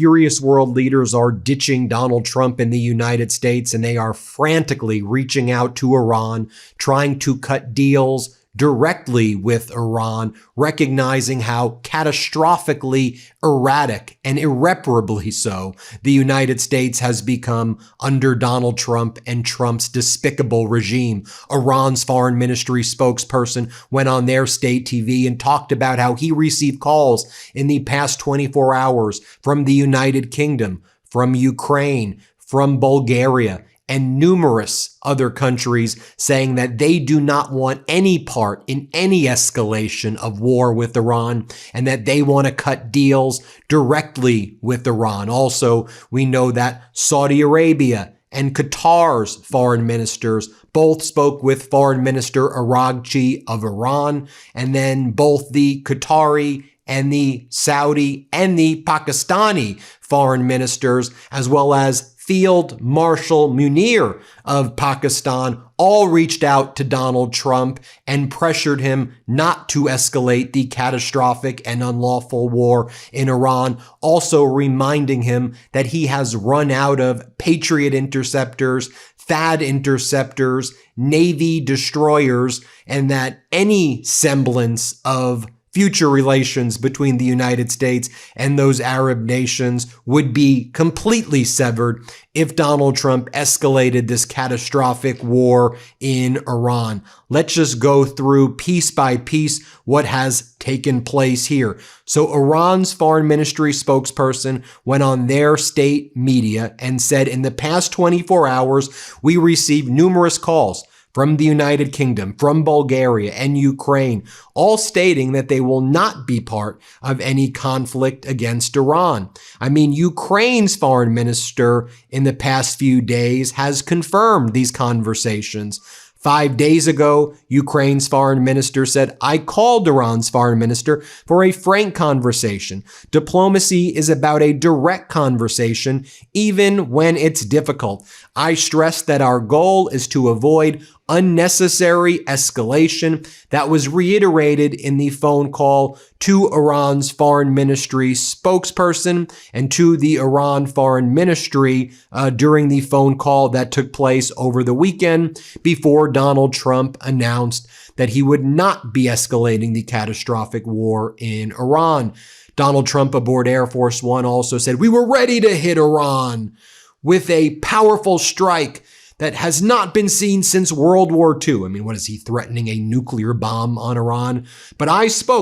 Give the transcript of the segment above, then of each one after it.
furious world leaders are ditching Donald Trump in the United States, and they are frantically reaching out to Iran, trying to cut deals directly with Iran, recognizing how catastrophically erratic and irreparably so the United States has become under Donald Trump and Trump's despicable regime. Iran's foreign ministry spokesperson went on their state TV and talked about how he received calls in the past 24 hours from the United Kingdom, from Ukraine, from Bulgaria, and numerous other countries saying that they do not want any part in any escalation of war with Iran and that they want to cut deals directly with Iran. Also, we know that Saudi Arabia and Qatar's foreign ministers both spoke with Foreign Minister Araghchi of Iran, and then both the Qatari and the Saudi and the Pakistani foreign ministers, as well as Field Marshal Munir of Pakistan, all reached out to Donald Trump and pressured him not to escalate the catastrophic and unlawful war in Iran, also reminding him that he has run out of Patriot interceptors, THAAD interceptors, Navy destroyers, and that any semblance of future relations between the United States and those Arab nations would be completely severed if Donald Trump escalated this catastrophic war in Iran. Let's just go through piece by piece what has taken place here. So Iran's foreign ministry spokesperson went on their state media and said, in the past 24 hours, we received numerous calls from the United Kingdom, from Bulgaria and Ukraine, all stating that they will not be part of any conflict against Iran. I mean, Ukraine's foreign minister in the past few days has confirmed these conversations. 5 days ago, Ukraine's foreign minister said, I called Iran's foreign minister for a frank conversation. Diplomacy is about a direct conversation, even when it's difficult. I stress that our goal is to avoid unnecessary escalation. That was reiterated in the phone call to Iran's foreign ministry spokesperson and to the Iran foreign ministry during the phone call that took place over the weekend before Donald Trump announced that he would not be escalating the catastrophic war in Iran. Donald Trump aboard Air Force One also said, we were ready to hit Iran with a powerful strike that has not been seen since World War II. I mean, what is he threatening, a nuclear bomb on Iran? But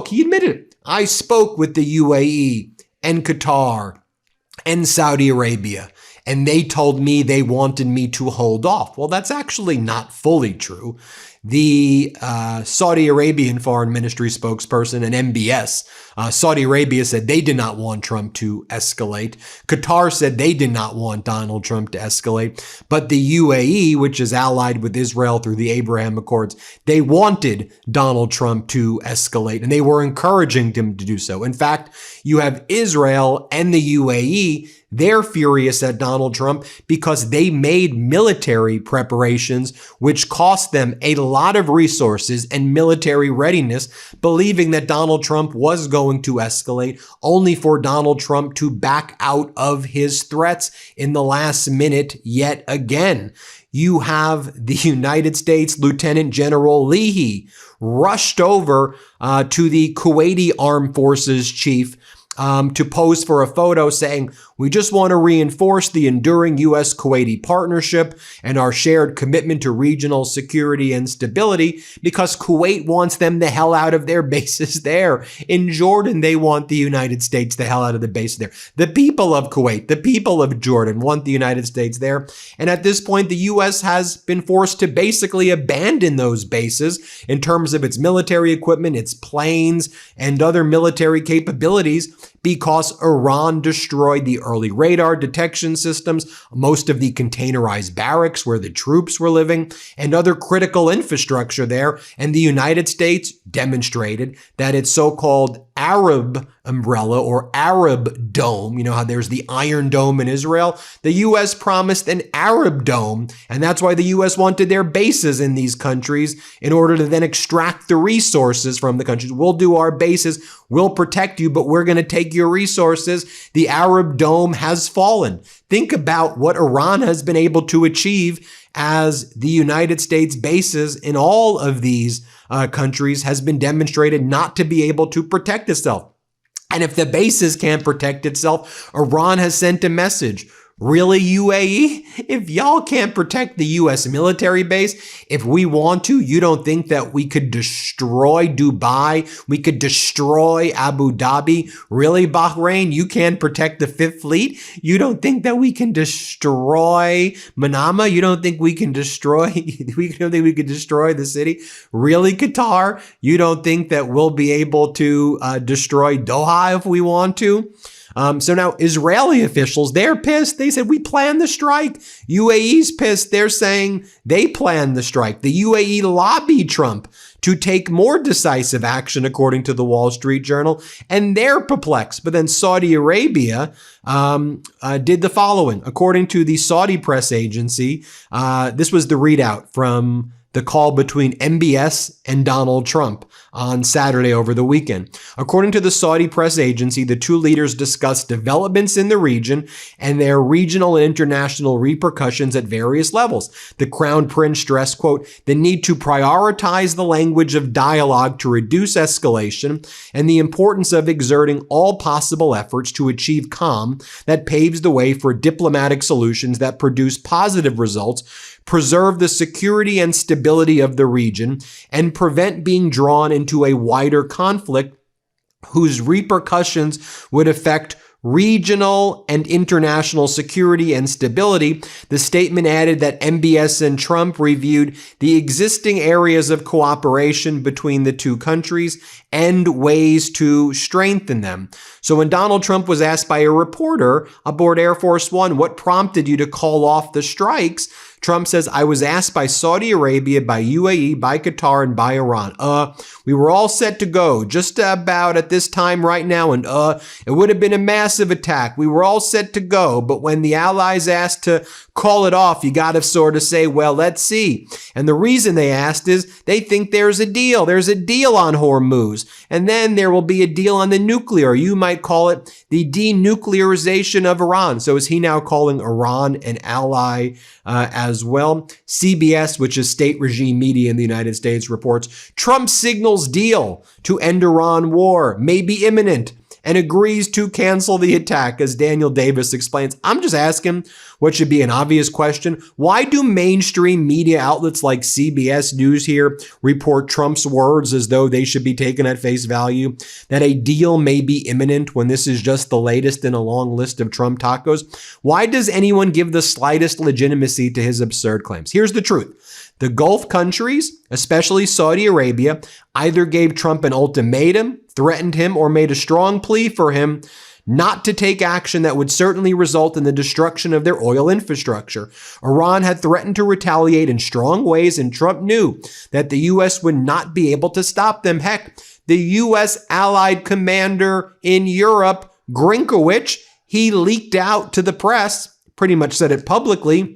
he admitted it. I spoke with the UAE and Qatar and Saudi Arabia, and they told me they wanted me to hold off. Well, that's actually not fully true. The Saudi Arabian foreign ministry spokesperson and MBS, Saudi Arabia said they did not want Trump to escalate. Qatar said they did not want Donald Trump to escalate. But the UAE, which is allied with Israel through the Abraham Accords, they wanted Donald Trump to escalate, and they were encouraging him to do so. In fact, you have Israel and the UAE. They're furious at Donald Trump because they made military preparations, which cost them a lot of resources and military readiness, believing that Donald Trump was going to escalate, only for Donald Trump to back out of his threats in the last minute yet again. You have the United States Lieutenant General Leahy rushed over to the Kuwaiti Armed Forces chief to pose for a photo saying, we just want to reinforce the enduring U.S.-Kuwaiti partnership and our shared commitment to regional security and stability because Kuwait wants them the hell out of their bases there. In Jordan, they want the United States the hell out of the base there. The people of Kuwait, the people of Jordan want the United States there. And at this point, the U.S. has been forced to basically abandon those bases in terms of its military equipment, its planes, and other military capabilities because Iran destroyed the early radar detection systems, most of the containerized barracks where the troops were living, and other critical infrastructure there. And the United States demonstrated that its so-called Arab umbrella or Arab dome. You know how there's the Iron Dome in Israel? The U.S. promised an Arab dome, and that's why the U.S. wanted their bases in these countries in order to then extract the resources from the countries. We'll do our bases, we'll protect you, but we're going to take your resources. The Arab dome has fallen. Think about what Iran has been able to achieve as the United States bases in all of these countries has been demonstrated not to be able to protect itself. And if the bases can't protect itself, Iran has sent a message. Really, UAE? If y'all can't protect the U.S. military base, if we want to, you don't think that we could destroy Dubai? We could destroy Abu Dhabi? Really, Bahrain? You can't protect the Fifth Fleet? You don't think that we can destroy Manama? You don't think we can destroy, we don't think we could destroy the city? Really, Qatar? You don't think that we'll be able to destroy Doha if we want to? So now Israeli officials, they're pissed. They said, we planned the strike. UAE's pissed. They're saying they planned the strike. The UAE lobbied Trump to take more decisive action, according to the Wall Street Journal, and they're perplexed. But then Saudi Arabia did the following. According to the Saudi press agency, this was the readout from the call between MBS and Donald Trump on Saturday over the weekend. According to the Saudi press agency, the two leaders discussed developments in the region and their regional and international repercussions at various levels. The Crown Prince stressed, quote, the need to prioritize the language of dialogue to reduce escalation and the importance of exerting all possible efforts to achieve calm that paves the way for diplomatic solutions that produce positive results, preserve the security and stability of the region, and prevent being drawn into a wider conflict whose repercussions would affect regional and international security and stability. The statement added that MBS and Trump reviewed the existing areas of cooperation between the two countries and ways to strengthen them. So when Donald Trump was asked by a reporter aboard Air Force One, what prompted you to call off the strikes? Trump says, I was asked by Saudi Arabia, by UAE, by Qatar, and by Iran. We were all set to go just about at this time right now, and it would have been a massive attack. We were all set to go, but when the allies asked to call it off, you got to sort of say, well, let's see. And the reason they asked is they think there's a deal. There's a deal on Hormuz, and then there will be a deal on the nuclear. You might call it the denuclearization of Iran. So is he now calling Iran an ally as well? CBS, which is state regime media in the United States, reports Trump signals deal to end Iran war may be imminent and agrees to cancel the attack, as Daniel Davis explains. I'm just asking what should be an obvious question. Why do mainstream media outlets like CBS News here report Trump's words as though they should be taken at face value, that a deal may be imminent when this is just the latest in a long list of Trump tacos? Why does anyone give the slightest legitimacy to his absurd claims? Here's the truth. The Gulf countries, especially Saudi Arabia, either gave Trump an ultimatum, threatened him, or made a strong plea for him not to take action that would certainly result in the destruction of their oil infrastructure. Iran had threatened to retaliate in strong ways, and Trump knew that the U.S. would not be able to stop them. Heck, the U.S. allied commander in Europe, Grinkowicz, he leaked out to the press, pretty much said it publicly,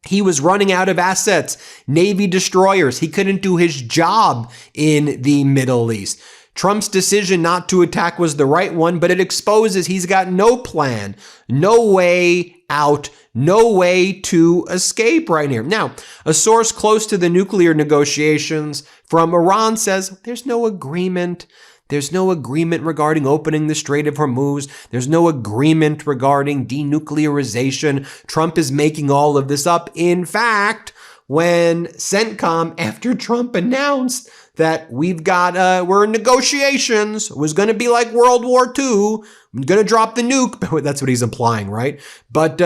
he was running out of assets, Navy destroyers. He couldn't do his job in the Middle East. Trump's decision not to attack was the right one, but it exposes he's got no plan, no way out, no way to escape right here. Now, a source close to the nuclear negotiations from Iran says there's no agreement. There's no agreement regarding opening the Strait of Hormuz. There's no agreement regarding denuclearization. Trump is making all of this up. In fact, when CENTCOM, after Trump announced that we're in negotiations, it was going to be like World War II, I'm going to drop the nuke. That's what he's implying, right? But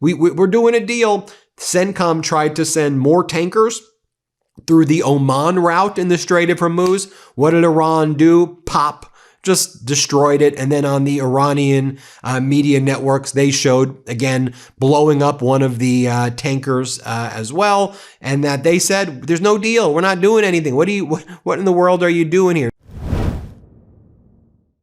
we're doing a deal. CENTCOM tried to send more tankers through the Oman route in the Strait of Hormuz. What did Iran do? Pop. Just destroyed it. And then on the Iranian media networks, they showed, again, blowing up one of the tankers as well. And that they said, there's no deal. We're not doing anything. What in the world are you doing here?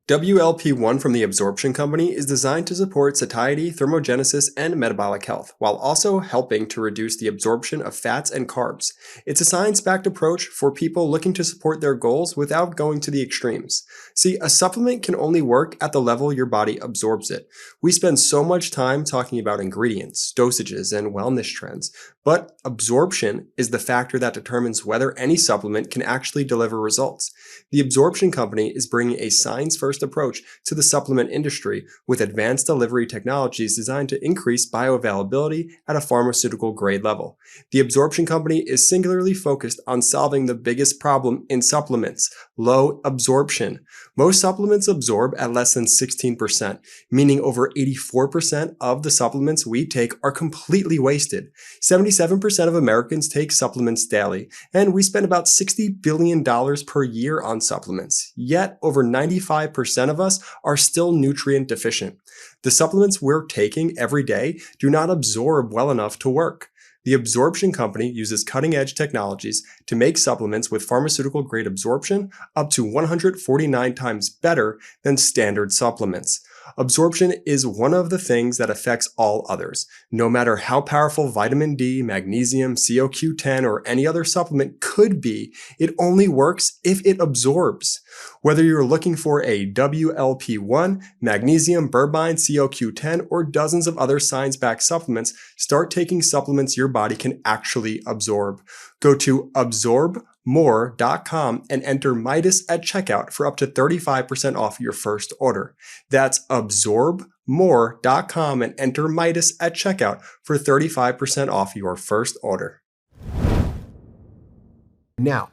WLP-1 from the Absorption Company is designed to support satiety, thermogenesis, and metabolic health, while also helping to reduce the absorption of fats and carbs. It's a science-backed approach for people looking to support their goals without going to the extremes. See, a supplement can only work at the level your body absorbs it. We spend so much time talking about ingredients, dosages, and wellness trends, but absorption is the factor that determines whether any supplement can actually deliver results. The Absorption Company is bringing a science-first approach to the supplement industry with advanced delivery technologies designed to increase bioavailability at a pharmaceutical grade level. The Absorption Company is singularly focused on solving the biggest problem in supplements: low absorption. Most supplements absorb at less than 16%, meaning over 84% of the supplements we take are completely wasted. 77% of Americans take supplements daily, and we spend about $60 billion per year on supplements. Yet, over 95% of us are still nutrient deficient. The supplements we're taking every day do not absorb well enough to work. The Absorption Company uses cutting-edge technologies to make supplements with pharmaceutical-grade absorption up to 149 times better than standard supplements. Absorption is one of the things that affects all others. No matter how powerful vitamin D, magnesium, CoQ10, or any other supplement could be, it only works if it absorbs. Whether you're looking for a WLP-1, magnesium, berberine, CoQ10, or dozens of other science-backed supplements, start taking supplements your body can actually absorb. Go to absorbmore.com and enter Meidas at checkout for up to 35% off your first order. That's absorbmore.com and enter Meidas at checkout for 35% off your first order. Now,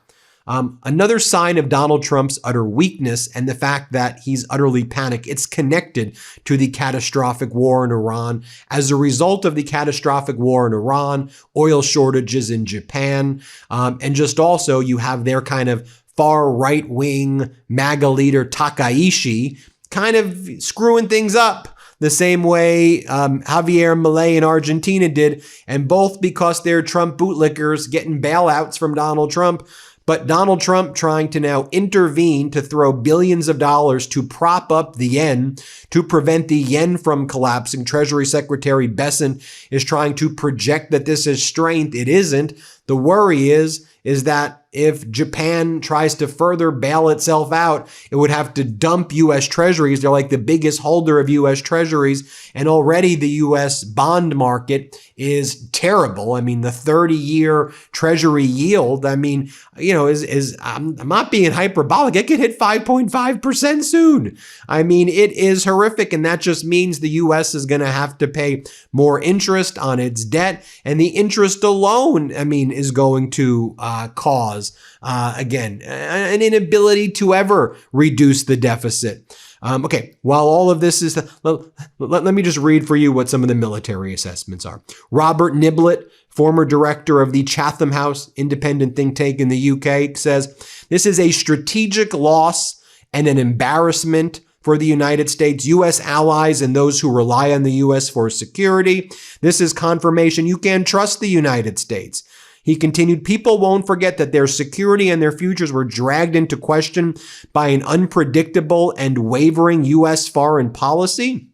another sign of Donald Trump's utter weakness and the fact that he's utterly panicked, it's connected to the catastrophic war in Iran. As a result of the catastrophic war in Iran, oil shortages in Japan, and just also you have their kind of far right-wing MAGA leader Takaishi kind of screwing things up the same way Javier Milei in Argentina did, and both because they're Trump bootlickers getting bailouts from Donald Trump. But Donald Trump trying to now intervene to throw billions of dollars to prop up the yen, to prevent the yen from collapsing. Treasury Secretary Bessent is trying to project that this is strength. It isn't. The worry is that if Japan tries to further bail itself out, it would have to dump U.S. treasuries. They're like the biggest holder of U.S. treasuries. And already the U.S. bond market is terrible. I mean, the 30-year treasury yield, I'm not being hyperbolic. It could hit 5.5% soon. I mean, it is horrific. And that just means the U.S. is going to have to pay more interest on its debt. And the interest alone, is going to cause again, an inability to ever reduce the deficit. Okay, while all of this is, let me just read for you what some of the military assessments are. Robert Niblett, former director of the Chatham House independent think tank in the UK, says, this is a strategic loss and an embarrassment for the United States, U.S. allies, and those who rely on the U.S. for security. This is confirmation you can't trust the United States. He continued, people won't forget that their security and their futures were dragged into question by an unpredictable and wavering U.S. foreign policy.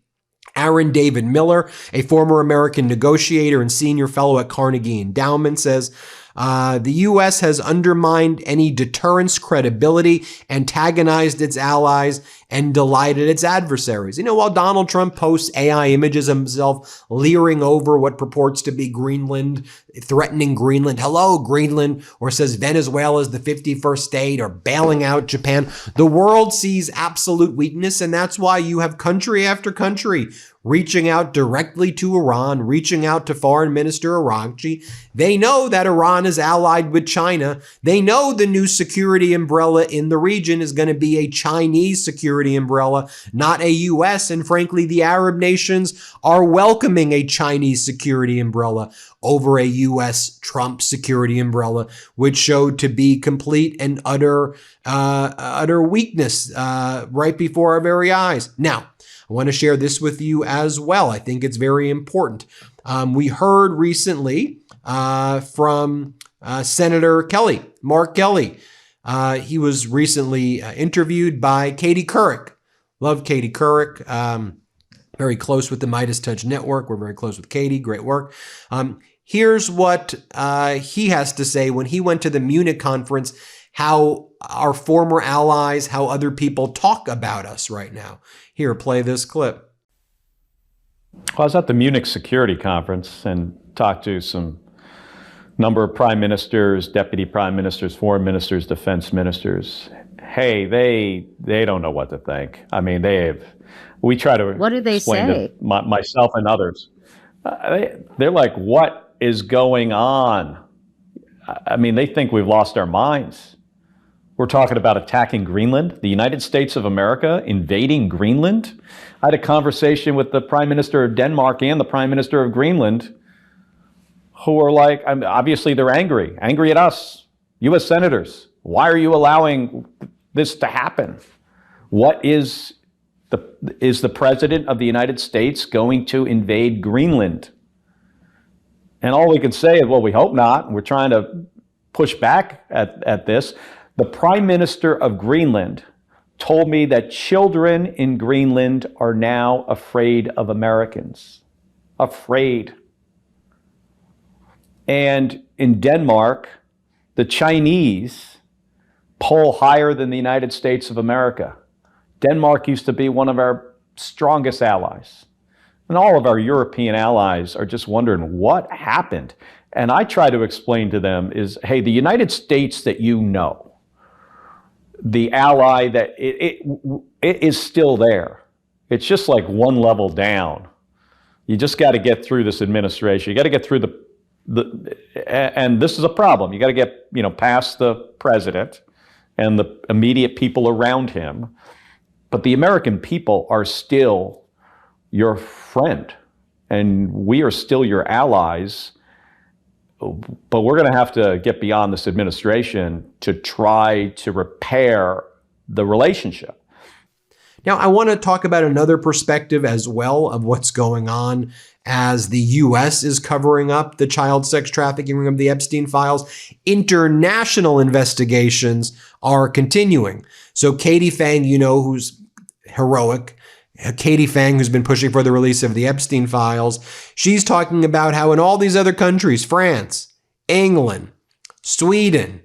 Aaron David Miller, a former American negotiator and senior fellow at Carnegie Endowment, says, the U.S. has undermined any deterrence credibility, antagonized its allies, and delighted its adversaries. While Donald Trump posts AI images of himself leering over what purports to be Greenland, threatening Greenland, hello, Greenland, or says Venezuela is the 51st state, or bailing out Japan, the world sees absolute weakness, and that's why you have country after country reaching out directly to Iran, reaching out to Foreign Minister Araghchi. They know that Iran is allied with China. They know the new security umbrella in the region is going to be a Chinese security umbrella, not a U.S. And frankly, the Arab nations are welcoming a Chinese security umbrella over a U.S. Trump security umbrella, which showed to be complete and utter weakness right before our very eyes. Now, I want to share this with you as well. I think it's very important. We heard recently from Senator Kelly, Mark Kelly. He was recently interviewed by Katie Couric, Love Katie Couric. Very close with the MeidasTouch network. We're very close with Katie. Great work. Here's what he has to say when he went to the Munich conference, how our former allies, how other people talk about us right now. Here, play this clip. I was at the Munich Security Conference and talked to some number of prime ministers, deputy prime ministers, foreign ministers, defense ministers. Hey, they don't know what to think. I mean, we try to What do they explain say? to myself and others. They're like, what is going on? I mean, they think we've lost our minds. We're talking about attacking Greenland, the United States of America invading Greenland. I had a conversation with the Prime Minister of Denmark and the Prime Minister of Greenland, who are like, obviously they're angry at us, U.S. senators. Why are you allowing this to happen? What is the President of the United States going to invade Greenland? And all we can say is, well, we hope not. We're trying to push back at this. The Prime Minister of Greenland told me that children in Greenland are now afraid of Americans. Afraid. And in Denmark, the Chinese poll higher than the United States of America. Denmark used to be one of our strongest allies. And all of our European allies are just wondering what happened. And I try to explain to them is, hey, the United States that you know, the ally that it is still there. It's just like one level down. You just got to get through this administration. You got to get through and this is a problem. You got to get, past the president and the immediate people around him. But the American people are still your friend, and we are still your allies. But we're going to have to get beyond this administration to try to repair the relationship. Now, I want to talk about another perspective as well of what's going on as the U.S. is covering up the child sex trafficking of the Epstein files. International investigations are continuing. So Katie Fang, who's heroic, Katie Fang, who's been pushing for the release of the Epstein files, she's talking about how in all these other countries, France, England, Sweden,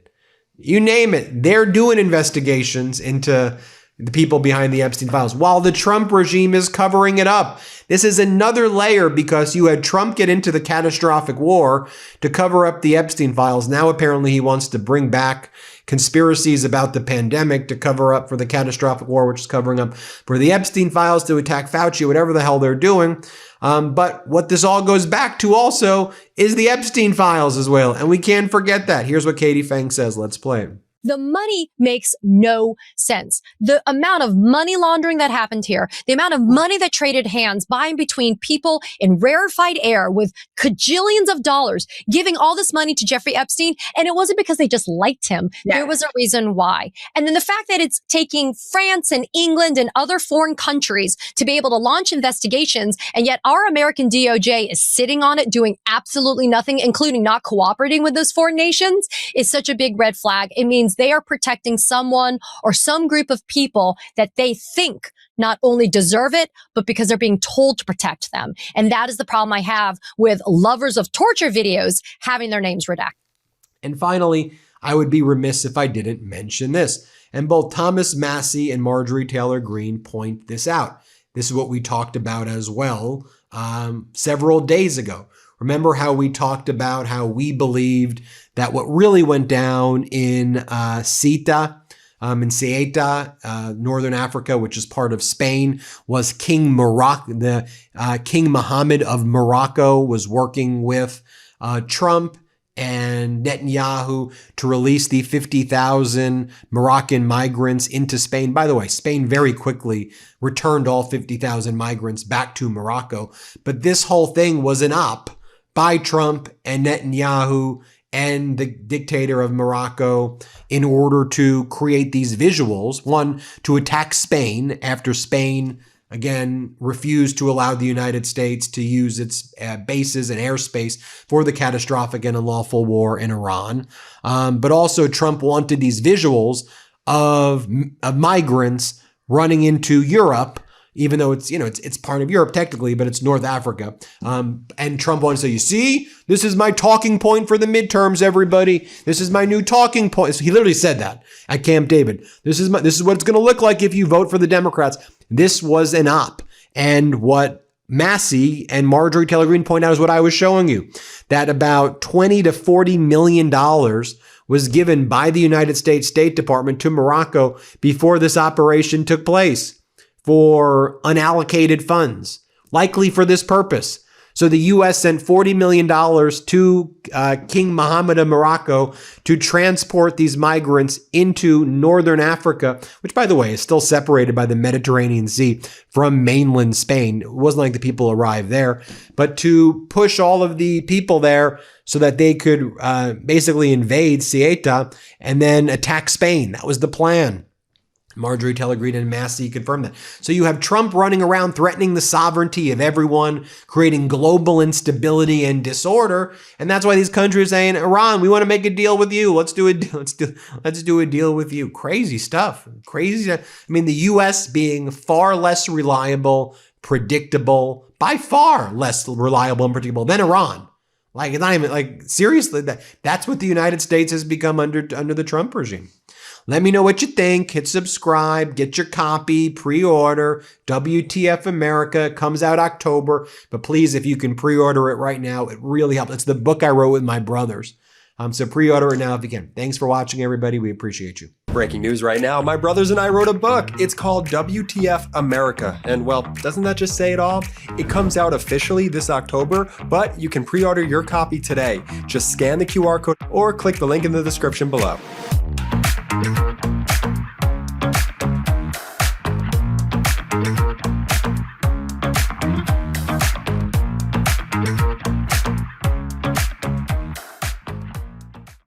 you name it, they're doing investigations into the people behind the Epstein files, while the Trump regime is covering it up. This is another layer because you had Trump get into the catastrophic war to cover up the Epstein files. Now apparently he wants to bring back conspiracies about the pandemic to cover up for the catastrophic war, which is covering up for the Epstein files, to attack Fauci, whatever the hell they're doing. But what this all goes back to also is the Epstein files as well. And we can't forget that. Here's what Katie Fang says. Let's play it. The money makes no sense. The amount of money laundering that happened here, the amount of money that traded hands buying between people in rarefied air with cajillions of dollars, giving all this money to Jeffrey Epstein. And it wasn't because they just liked him. Yeah. There was a reason why. And then the fact that it's taking France and England and other foreign countries to be able to launch investigations. And yet our American DOJ is sitting on it, doing absolutely nothing, including not cooperating with those foreign nations, is such a big red flag. It means they are protecting someone or some group of people that they think not only deserve it, but because they're being told to protect them. And that is the problem I have with lovers of torture videos having their names redacted. And finally, I would be remiss if I didn't mention this. And both Thomas Massey and Marjorie Taylor Greene point this out. This is what we talked about as well several days ago. Remember how we talked about how we believed that what really went down in Ceuta, Northern Africa, which is part of Spain, was King Mohammed of Morocco was working with Trump and Netanyahu to release the 50,000 Moroccan migrants into Spain. By the way, Spain very quickly returned all 50,000 migrants back to Morocco. But this whole thing was an op by Trump and Netanyahu and the dictator of Morocco in order to create these visuals. One, to attack Spain after Spain, again, refused to allow the United States to use its bases and airspace for the catastrophic and unlawful war in Iran. But also Trump wanted these visuals of migrants running into Europe, even though it's part of Europe technically, but it's North Africa. And Trump wanted to say, you see, this is my talking point for the midterms, everybody. This is my new talking point. So he literally said that at Camp David. This is what it's going to look like if you vote for the Democrats. This was an op. And what Massey and Marjorie Taylor Greene point out is what I was showing you, that about $20 to $40 million was given by the United States State Department to Morocco before this operation took place, for unallocated funds, likely for this purpose. So the U.S. sent $40 million to King Mohammed of Morocco to transport these migrants into northern Africa, which, by the way, is still separated by the Mediterranean Sea from mainland Spain. It wasn't like the people arrived there, but to push all of the people there so that they could basically invade Ceuta and then attack Spain. That was the plan. Marjorie Taylor Greene and Massey confirmed that. So you have Trump running around threatening the sovereignty of everyone, creating global instability and disorder, and that's why these countries are saying, Iran, we want to make a deal with you. Let's do a deal with you. Crazy stuff. Crazy. I mean, the U.S. being far less reliable, predictable, by far less reliable and predictable than Iran. Like, it's not even like, seriously, that's what the United States has become under the Trump regime. Let me know what you think. Hit subscribe, get your copy, pre-order. WTF America comes out October. But please, if you can pre-order it right now, it really helps. It's the book I wrote with my brothers. So pre-order it now if you can. Thanks for watching, everybody. We appreciate you. Breaking news right now, my brothers and I wrote a book. It's called WTF America. And well, doesn't that just say it all? It comes out officially this October, but you can pre-order your copy today. Just scan the QR code or click the link in the description below.